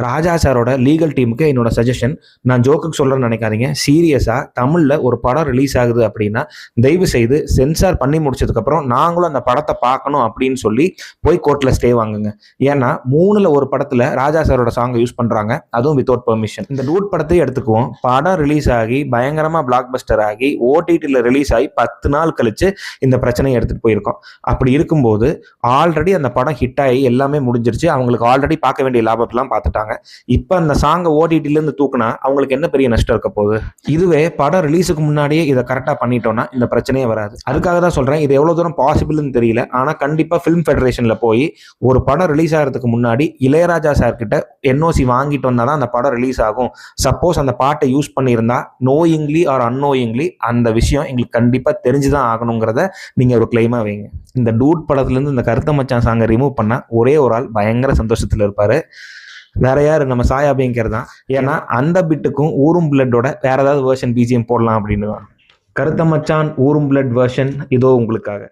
ராஜா சாரோட லீகல் டீமுக்கு என்னோட சஜஷன், நான் ஜோக்குக்கு சொல்கிறேன்னு நினைக்காதீங்க. சீரியஸாக தமிழில் ஒரு படம் ரிலீஸ் ஆகுது அப்படின்னா தயவு செய்து சென்சார் பண்ணி முடிச்சதுக்கப்புறம் நாங்களும் அந்த படத்தை பார்க்கணும் அப்படின்னு சொல்லி போய் கோர்ட்டில் ஸ்டே வாங்குங்க. ஏன்னா 3ல் ஒரு படத்தில் ராஜா சாரோட சாங்கை யூஸ் பண்ணுறாங்க, அதுவும் வித்தவுட் பெர்மிஷன். இந்த டூட் படத்தையும் எடுத்துக்குவோம். படம் ரிலீஸ் ஆகி பயங்கரமாக பிளாக் பஸ்டர் ஆகி ஓடிடியில் ரிலீஸ் ஆகி 10 நாள் கழிச்சு இந்த பிரச்சனையை எடுத்துகிட்டு போயிருக்கோம். அப்படி இருக்கும்போது ஆல்ரெடி அந்த படம் ஹிட் ஆகி எல்லாமே முடிஞ்சிருச்சு. அவங்களுக்கு ஆல்ரெடி பார்க்க வேண்டிய லாபத்தெல்லாம் பார்த்துட்டாங்க. இப்ப அந்த சாங்கை ஓடிடில இருந்து தூக்குனா அவங்களுக்கு என்ன பெரிய நஷ்டம் இருக்க போகுது? இதுவே படம் ரிலீஸுக்கு முன்னாடியே இதை கரெக்டா பண்ணிட்டோம்னா இந்த பிரச்சனையே வராது. அதுக்காக தான் சொல்றேன், இது எவ்வளவு தூரம் பாசிபிள்னு தெரியல. ஆனா கண்டிப்பா ஃபிலிம் ஃபெடரேஷன்ல போய் ஒரு படம் ரிலீஸ் ஆகிறதுக்கு முன்னாடி இளையராஜா சார் கிட்ட என்ஓசி வாங்கிட்டு வந்தா தான் அந்த படம் ரிலீஸ் ஆகும். சப்போஸ் அந்த பாட்டை யூஸ் பண்ணியிருந்தா நோயிங்லி ஆர் அன்னோயிங்லி அந்த விஷயம் எங்களுக்கு கண்டிப்பா தெரிஞ்சுதான் ஆகணுங்கிறத நீங்க ஒரு கிளைமா வைங்க. இந்த டூட் படத்துல இருந்து இந்த கருத்த மச்சான் சாங்கை ரிமூவ் பண்ணா ஒரே ஒரு ஆள் பயங்கர சந்தோஷத்துல இருப்பாரு. வேற யாரு? நம்ம சாயா பேங்கர் தான். ஏன்னா அந்த பிட்டுக்கும் ஊரும் பிளட்டோட வேற ஏதாவது வெர்ஷன் பிஜிஎம் போடலாம் அப்படின்னு தான். கருத்த மச்சான் ஊரும் பிளட் வெர்ஷன் இதோ உங்களுக்காக.